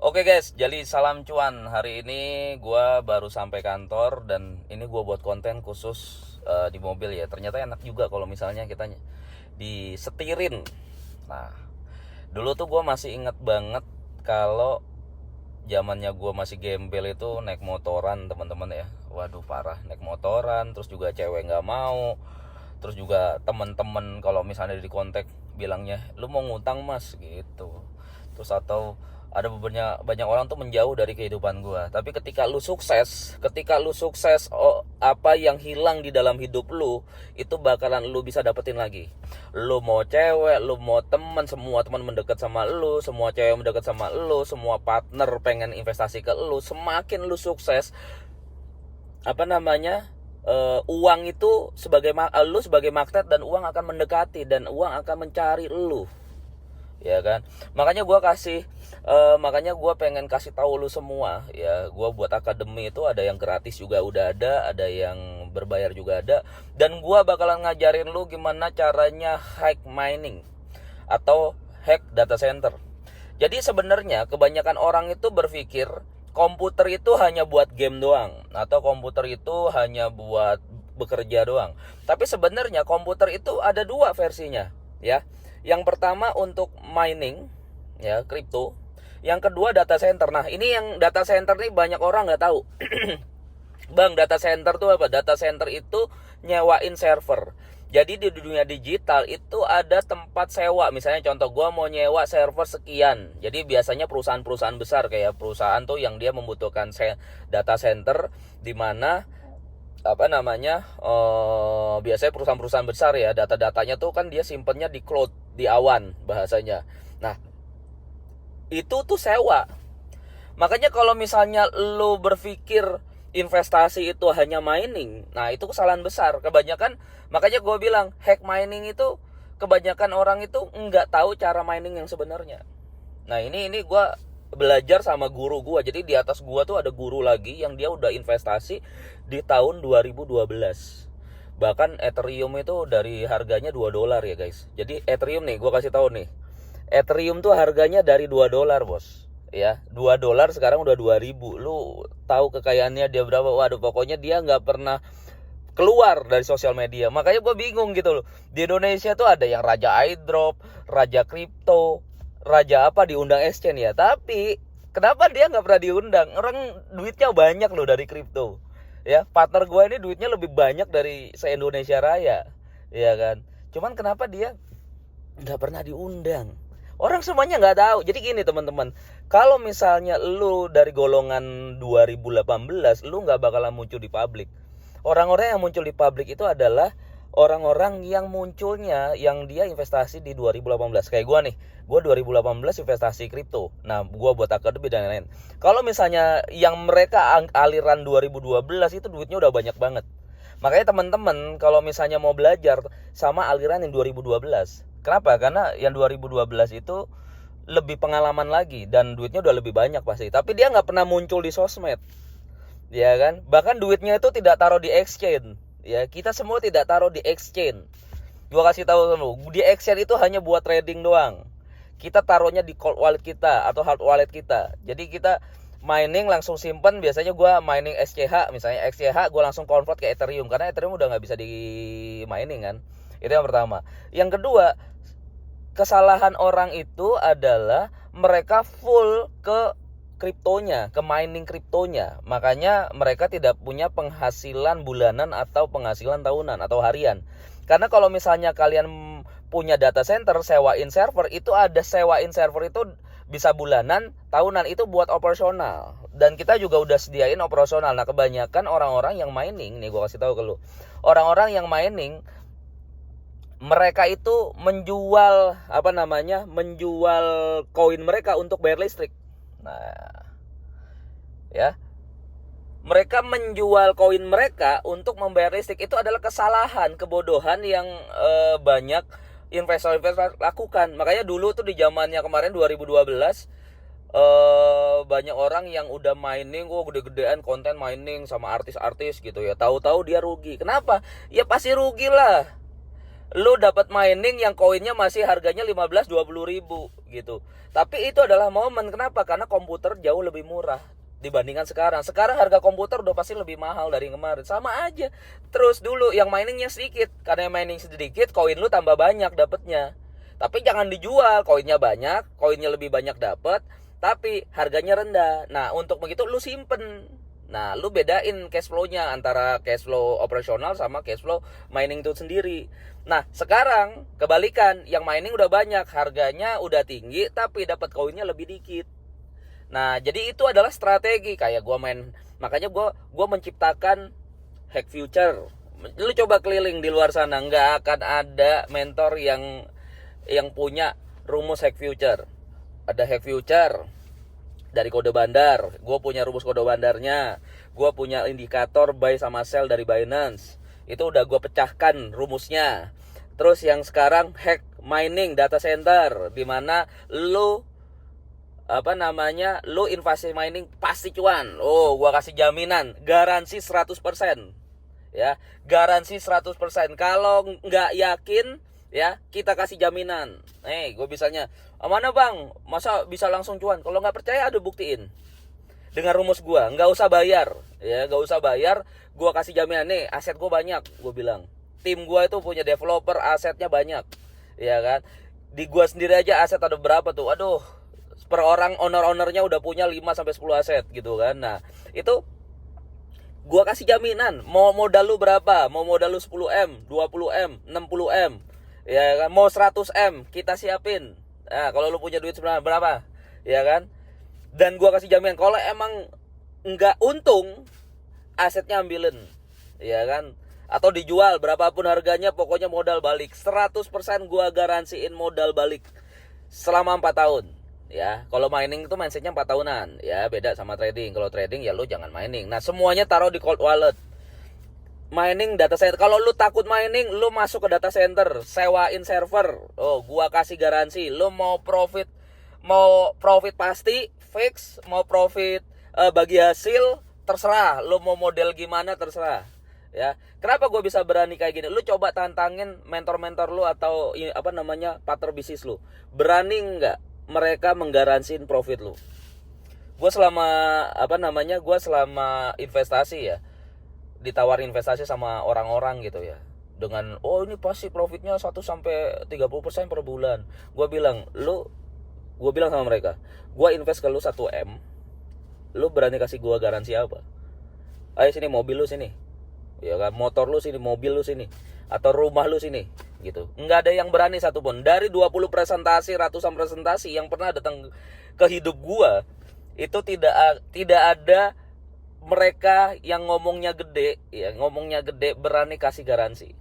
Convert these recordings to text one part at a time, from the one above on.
Oke guys, jadi salam cuan. Hari ini gue baru sampai kantor dan ini gue buat konten khusus di mobil ya. Ternyata enak juga kalau misalnya kita disetirin. Nah, dulu tuh gue masih inget banget kalau zamannya gue masih gembel itu naik motoran teman-teman ya. Waduh parah, naik motoran, terus juga cewek nggak mau, terus juga temen-temen kalau misalnya di kontak bilangnya lu mau ngutang mas gitu. Terus atau ada beberapa banyak orang tuh menjauh dari kehidupan gua. Tapi ketika lu sukses, oh, apa yang hilang di dalam hidup lu itu bakalan lu bisa dapetin lagi. Lu mau cewek, lu mau teman, semua teman mendekat sama lu, semua cewek mendekat sama lu, semua partner pengen investasi ke lu. Semakin lu sukses, apa namanya, uang itu lu sebagai magnet, dan uang akan mendekati dan uang akan mencari lu, ya kan. Makanya gue pengen kasih tahu lu semua ya. Gue buat akademi itu ada yang gratis juga udah ada yang berbayar juga ada, dan gue bakalan ngajarin lu gimana caranya hack mining atau hack data center. Jadi sebenarnya kebanyakan orang itu berpikir komputer itu hanya buat game doang, atau komputer itu hanya buat bekerja doang. Tapi sebenarnya komputer itu ada dua versinya, ya. Yang pertama untuk mining, ya, kripto. Yang kedua data center. Nah, ini yang data center nih banyak orang nggak tahu. Bang, data center tuh apa? Data center itu nyewain server. Jadi di dunia digital itu ada tempat sewa. Misalnya contoh, gue mau nyewa server sekian. Jadi biasanya perusahaan-perusahaan besar, kayak perusahaan tuh yang dia membutuhkan data center, di mana apa namanya, biasanya perusahaan-perusahaan besar ya, data-datanya tuh kan dia simpennya di cloud, di awan bahasanya. Nah, itu tuh sewa. Makanya kalau misalnya lo berpikir investasi itu hanya mining, nah itu kesalahan besar. Makanya gue bilang hack mining itu, kebanyakan orang itu nggak tahu cara mining yang sebenarnya. Nah ini gue belajar sama guru gue. Jadi di atas gue tuh ada guru lagi yang dia udah investasi di tahun 2012. Bahkan Ethereum itu dari harganya $2 ya guys. Jadi Ethereum nih, gue kasih tahu nih, Ethereum tuh harganya dari $2 bos, ya. $2 sekarang udah 2.000. Lu tahu kekayaannya dia berapa? Waduh, pokoknya dia nggak pernah keluar dari sosial media. Makanya gue bingung gitu loh. Di Indonesia tuh ada yang raja airdrop, raja kripto, raja apa, diundang exchange ya. Tapi kenapa dia nggak pernah diundang? Orang duitnya banyak loh dari kripto. Ya, partner gue ini duitnya lebih banyak dari se-Indonesia Raya, ya kan. Cuman kenapa dia nggak pernah diundang? Orang semuanya nggak tahu. Jadi gini teman-teman, kalau misalnya lu dari golongan 2018, lu nggak bakalan muncul di publik. Orang-orang yang muncul di publik itu adalah orang-orang yang munculnya, yang dia investasi di 2018. Kayak gue nih, gue 2018 investasi kripto. Nah, gue buat akademi dan lain-lain. Kalau misalnya yang mereka aliran 2012 itu duitnya udah banyak banget. Makanya teman-teman kalau misalnya mau belajar sama aliran yang 2012. Kenapa? Karena yang 2012 itu lebih pengalaman lagi dan duitnya udah lebih banyak pasti. Tapi dia nggak pernah muncul di sosmed, ya kan? Bahkan duitnya itu tidak taruh di exchange. Ya, kita semua tidak taruh di exchange. Gua kasih tahu dulu, di exchange itu hanya buat trading doang. Kita taruhnya di cold wallet kita atau hard wallet kita. Jadi kita mining langsung simpen. Biasanya gue mining SCH, misalnya SCH gue langsung convert ke Ethereum, karena Ethereum udah nggak bisa di mining kan. Itu yang pertama. Yang kedua, kesalahan orang itu adalah mereka full ke kriptonya, ke mining kriptonya. Makanya mereka tidak punya penghasilan bulanan atau penghasilan tahunan atau harian. Karena kalau misalnya kalian punya data center, sewain server, itu ada sewain server itu bisa bulanan, tahunan, itu buat operasional. Dan kita juga udah sediain operasional. Nah, kebanyakan orang-orang yang mining, nih gue kasih tahu ke lu. Orang-orang yang mining, mereka itu menjual menjual koin mereka untuk bayar listrik. Nah, ya, mereka menjual koin mereka untuk membayar listrik. Itu adalah kesalahan, kebodohan yang banyak investor-investor lakukan. Makanya dulu tuh di zamannya kemarin 2012, banyak orang yang udah mining, gede-gedean konten mining sama artis-artis gitu ya. Tahu-tahu dia rugi. Kenapa? Ya pasti rugi lah. lu dapat mining yang koinnya masih harganya 15-20 ribu gitu. Tapi itu adalah momen. Kenapa? Karena komputer jauh lebih murah dibandingkan sekarang. Sekarang harga komputer udah pasti lebih mahal dari kemarin. Sama aja. Terus dulu yang miningnya sedikit, karena yang mining sedikit, koin lu tambah banyak dapatnya. Tapi jangan dijual, koinnya banyak, koinnya lebih banyak dapat, tapi harganya rendah. Nah, untuk begitu lu simpen. Nah, lu bedain cash flow-nya antara cash flow operasional sama cash flow mining itu sendiri. Nah, sekarang kebalikan, yang mining udah banyak, harganya udah tinggi, tapi dapat koinnya lebih dikit. Nah, jadi itu adalah strategi kayak gua main. Makanya gua menciptakan hack future. Lu coba keliling di luar sana, nggak akan ada mentor yang punya rumus hack future. Ada hack future dari kode bandar, gue punya rumus kode bandarnya, gue punya indikator buy sama sell dari Binance, itu udah gue pecahkan rumusnya. Terus yang sekarang hack mining data center, dimana lu lu investasi mining pasti cuan. Oh, gue kasih jaminan, garansi 100%, ya, garansi 100%. Kalau nggak yakin, ya, kita kasih jaminan. Gue bisanya, mana bang, masa bisa langsung cuan? Kalau nggak percaya, ada buktiin dengan rumus gue. Nggak usah bayar, ya, nggak usah bayar. Gue kasih jaminan, nih aset gue banyak, gue bilang. Tim gue itu punya developer, asetnya banyak, ya kan. Di gue sendiri aja aset ada berapa tuh? Aduh, per orang owner-ownernya udah punya 5-10 aset gitu kan. Nah, itu gue kasih jaminan. Mau modal lu berapa? Mau modal lu 10M, 20M, 60M, ya kan, mau 100M kita siapin. Nah, kalau lu punya duit sebenarnya berapa, ya kan? Dan gua kasih jaminan kalau emang nggak untung, asetnya ambilin, ya kan? Atau dijual berapapun harganya, pokoknya modal balik 100%. Gua garansiin modal balik selama 4 tahun. Ya, kalau mining itu mindsetnya 4 tahunan, ya, beda sama trading. Kalau trading ya lu jangan mining. Nah, semuanya taruh di cold wallet. Mining data center, kalau lu takut mining, lu masuk ke data center, sewain server. Oh, gua kasih garansi. Lu mau profit pasti fix, mau profit bagi hasil terserah. Lu mau model gimana terserah. Ya, kenapa gua bisa berani kayak gini? Lu coba tantangin mentor-mentor lu atau partner bisnis lu. Berani nggak mereka menggaransiin profit lu? Gua selama investasi, ya, ditawarin investasi sama orang-orang gitu, ya, dengan ini pasti profitnya 1-30% per bulan. Gue bilang sama mereka, gue invest ke lu 1M, lu berani kasih gue garansi apa? Ayo sini, mobil lu sini, ya kan, motor lu sini, mobil lu sini, atau rumah lu sini, gitu. Nggak ada yang berani satupun. Dari 20 presentasi, ratusan presentasi yang pernah datang ke hidup gue, itu tidak ada mereka yang ngomongnya gede berani kasih garansi.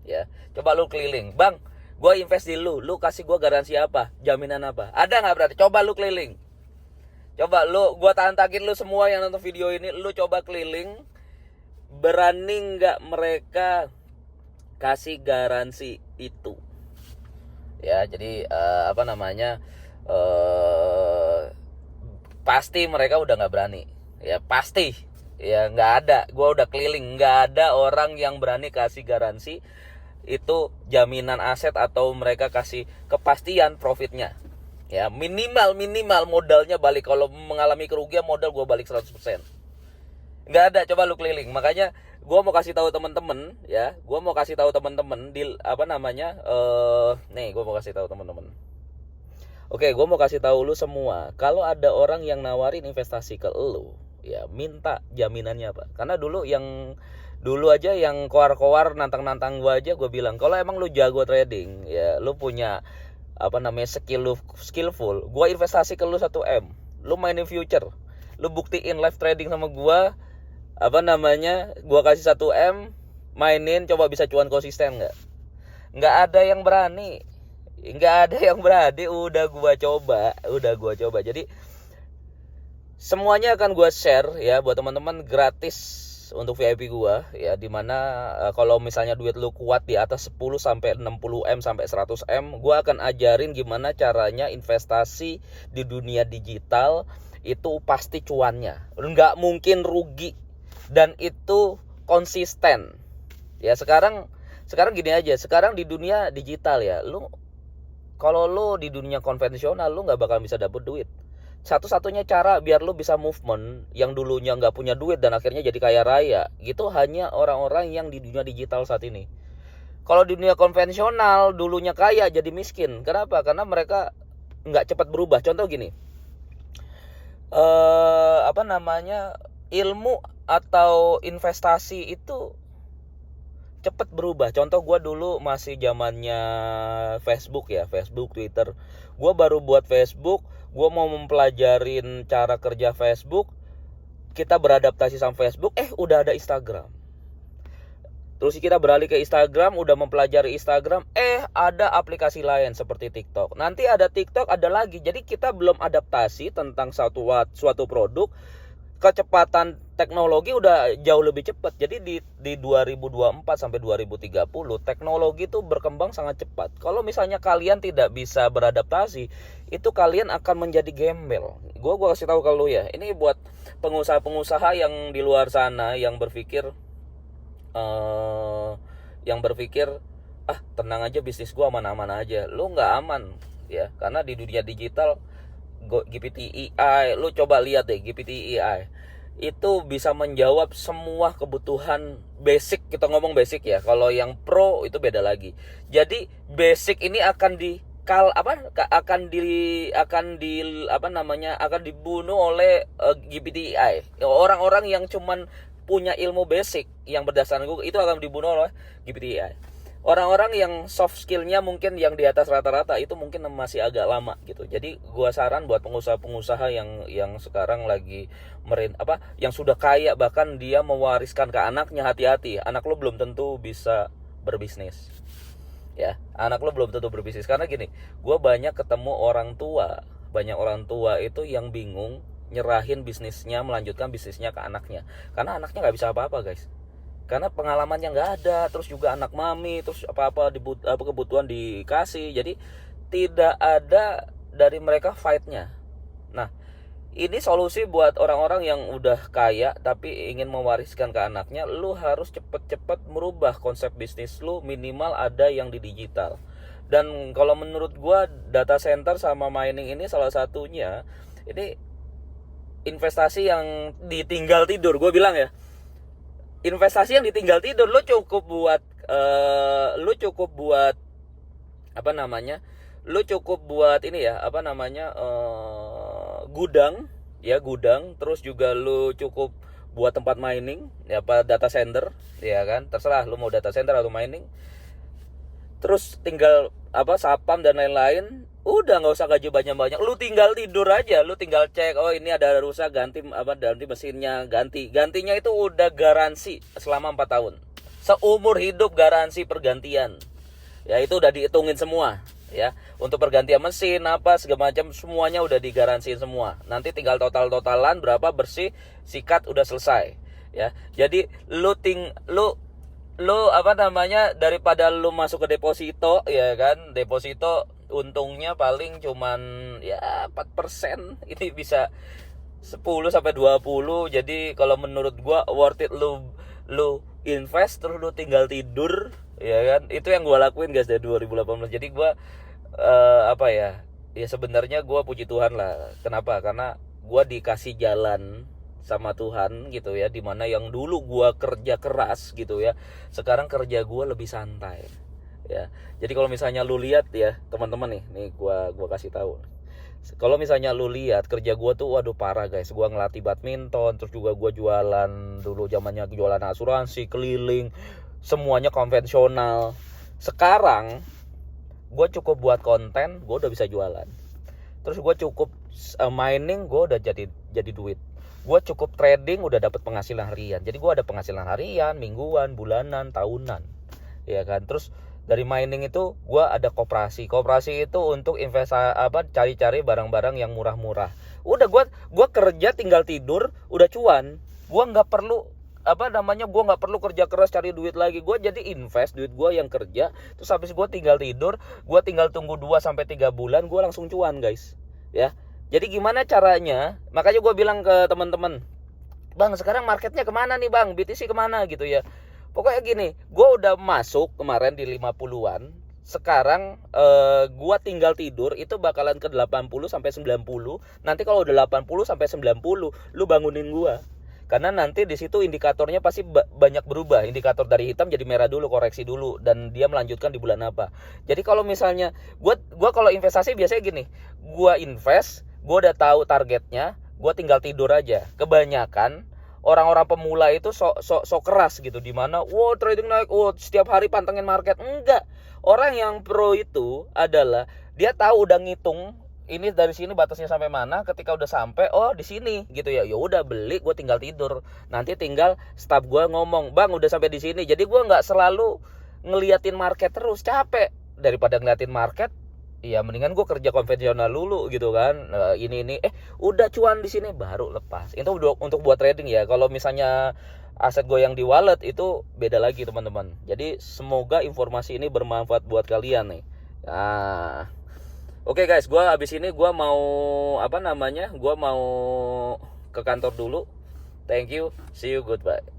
Ya, coba lu keliling, bang, gue invest di lu kasih gue garansi apa, jaminan apa? Ada nggak? Berarti coba lu keliling, coba gue tantangin lu semua yang nonton video ini, lu coba keliling, berani nggak mereka kasih garansi itu? Ya, jadi pasti mereka udah nggak berani. Ya pasti, ya nggak ada. Gue udah keliling, nggak ada orang yang berani kasih garansi itu jaminan aset atau mereka kasih kepastian profitnya. Ya, minimal modalnya balik. Kalau mengalami kerugian, modal gue balik 100%. Nggak ada. Coba lu keliling. Makanya gue mau kasih tahu teman-teman, ya, gue mau kasih tahu teman-teman di gue mau kasih tahu teman-teman. Oke, gue mau kasih tahu lu semua, kalau ada orang yang nawarin investasi ke lu, ya, minta jaminannya apa? Karena dulu aja yang koar-koar nantang-nantang gue aja, gue bilang, kalau emang lu jago trading, ya, lu punya skillful, gue investasi ke lu 1M, lu mainin future, lu buktiin live trading sama gue, gue kasih 1M, mainin, coba bisa cuan konsisten nggak? Nggak ada yang berani. Udah gua coba. Jadi semuanya akan gua share, ya, buat teman-teman gratis untuk VIP gua, ya, dimana kalau misalnya duit lu kuat di atas 10-60M sampai 100M, gua akan ajarin gimana caranya investasi di dunia digital itu pasti cuannya, nggak mungkin rugi, dan itu konsisten. Ya, sekarang Sekarang gini aja, sekarang di dunia digital ya, kalau lu di dunia konvensional lu nggak bakal bisa dapet duit. Satu-satunya cara biar lu bisa movement yang dulunya nggak punya duit dan akhirnya jadi kaya raya gitu hanya orang-orang yang di dunia digital saat ini. Kalau di dunia konvensional dulunya kaya jadi miskin. Kenapa? Karena mereka nggak cepat berubah. Contoh gini, ilmu atau investasi itu cepet berubah. Contoh gue dulu masih zamannya Facebook ya, Facebook, Twitter. Gue baru buat Facebook, gue mau mempelajarin cara kerja Facebook, kita beradaptasi sama Facebook, udah ada Instagram. Terus kita beralih ke Instagram, udah mempelajari Instagram, ada aplikasi lain seperti TikTok. Nanti ada TikTok, ada lagi. Jadi kita belum adaptasi tentang suatu produk. Kecepatan teknologi udah jauh lebih cepat. Jadi di 2024 sampai 2030 teknologi itu berkembang sangat cepat. Kalau misalnya kalian tidak bisa beradaptasi, itu kalian akan menjadi gembel. Gua kasih tahu ke lu ya. Ini buat pengusaha-pengusaha yang di luar sana yang berpikir tenang aja, bisnis gua aman-aman aja. Lu nggak aman ya, karena di dunia digital GPT AI, lu coba lihat deh, GPT AI itu bisa menjawab semua kebutuhan basic. Kita ngomong basic ya, kalau yang pro itu beda lagi. Jadi basic ini akan dibunuh oleh GPT AI. Orang-orang yang cuman punya ilmu basic yang berdasarkan Google itu akan dibunuh oleh GPT AI. Orang-orang yang soft skillnya mungkin yang di atas rata-rata itu mungkin masih agak lama gitu. Jadi gua saran buat pengusaha-pengusaha yang sekarang lagi yang sudah kaya, bahkan dia mewariskan ke anaknya, hati-hati. Anak lo belum tentu bisa berbisnis. Ya, anak lo belum tentu berbisnis karena gini, gua banyak ketemu banyak orang tua itu yang bingung nyerahin bisnisnya, melanjutkan bisnisnya ke anaknya. Karena anaknya nggak bisa apa-apa, guys. Karena pengalamannya nggak ada, terus juga anak mami, terus kebutuhan dikasih, jadi tidak ada dari mereka fightnya. Nah, ini solusi buat orang-orang yang udah kaya tapi ingin mewariskan ke anaknya. Lu harus cepet-cepet merubah konsep bisnis lu, minimal ada yang di digital. Dan kalau menurut gua data center sama mining ini salah satunya. Ini investasi yang ditinggal tidur, gue bilang ya. Investasi yang ditinggal tidur. Lu cukup buat gudang, terus juga lu cukup buat tempat mining ya, data center ya kan, terserah lu mau data center atau mining. Terus tinggal sapam dan lain-lain, udah nggak usah gaji banyak-banyak, lu tinggal tidur aja, lu tinggal cek, ini ada rusak, ganti mesinnya, gantinya itu udah garansi selama 4 tahun, seumur hidup garansi pergantian ya, itu udah dihitungin semua ya, untuk pergantian mesin segala macam semuanya udah digaransiin semua. Nanti tinggal totalan berapa, bersih, sikat, udah selesai ya. Jadi daripada lu masuk ke deposito ya kan, deposito untungnya paling cuman ya 4%, ini bisa 10-20. Jadi kalau menurut gua worth it lu invest terus lu tinggal tidur ya kan. Itu yang gua lakuin guys dari 2018. Jadi gua ya sebenarnya gua puji Tuhan lah. Kenapa? Karena gua dikasih jalan sama Tuhan gitu ya, dimana yang dulu gua kerja keras gitu ya, sekarang kerja gua lebih santai ya. Jadi kalau misalnya lu lihat ya teman-teman, nih gua kasih tahu, kalau misalnya lu lihat kerja gua tuh waduh parah guys. Gua ngelatih badminton, terus juga gua jualan, dulu zamannya jualan asuransi keliling, semuanya konvensional. Sekarang gue cukup buat konten, gue udah bisa jualan. Terus gue cukup mining, gue udah jadi duit. Gue cukup trading, udah dapat penghasilan harian. Jadi gue ada penghasilan harian, mingguan, bulanan, tahunan, ya kan. Terus dari mining itu gue ada koperasi. Koperasi itu untuk cari-cari barang-barang yang murah-murah. Udah gue kerja tinggal tidur, udah cuan. Gue nggak perlu gue nggak perlu kerja keras cari duit lagi. Gue jadi invest duit gue yang kerja, terus habis gue tinggal tidur, gue tinggal tunggu 2-3 bulan, gue langsung cuan guys ya. Jadi gimana caranya? Makanya gue bilang ke teman-teman, bang sekarang marketnya kemana nih bang, BTC kemana gitu ya. Pokoknya gini, gue udah masuk kemarin di 50-an. Sekarang gue tinggal tidur itu bakalan ke 80 sampai 90. Nanti kalau udah 80 sampai 90, lu bangunin gue. Karena nanti di situ indikatornya pasti banyak berubah. Indikator dari hitam jadi merah dulu, koreksi dulu, dan dia melanjutkan di bulan apa. Jadi kalau misalnya gua kalau investasi biasanya gini, gua invest, gua udah tahu targetnya, gua tinggal tidur aja. Kebanyakan orang-orang pemula itu sok keras gitu, dimana wow trading naik, setiap hari pantengin market. Enggak, orang yang pro itu adalah dia tahu, udah ngitung ini dari sini batasnya sampai mana, ketika udah sampai di sini gitu ya, ya udah beli, gue tinggal tidur, nanti tinggal staff gue ngomong, bang udah sampai di sini. Jadi gue nggak selalu ngeliatin market terus, capek. Daripada ngeliatin market, ya mendingan gue kerja konvensional dulu gitu kan. Ini udah cuan di sini baru lepas. Itu untuk buat trading ya. Kalau misalnya aset gue yang di wallet itu beda lagi teman-teman. Jadi semoga informasi ini bermanfaat buat kalian nih. Nah, oke guys, gue abis ini gue mau gue mau ke kantor dulu. Thank you, see you, goodbye.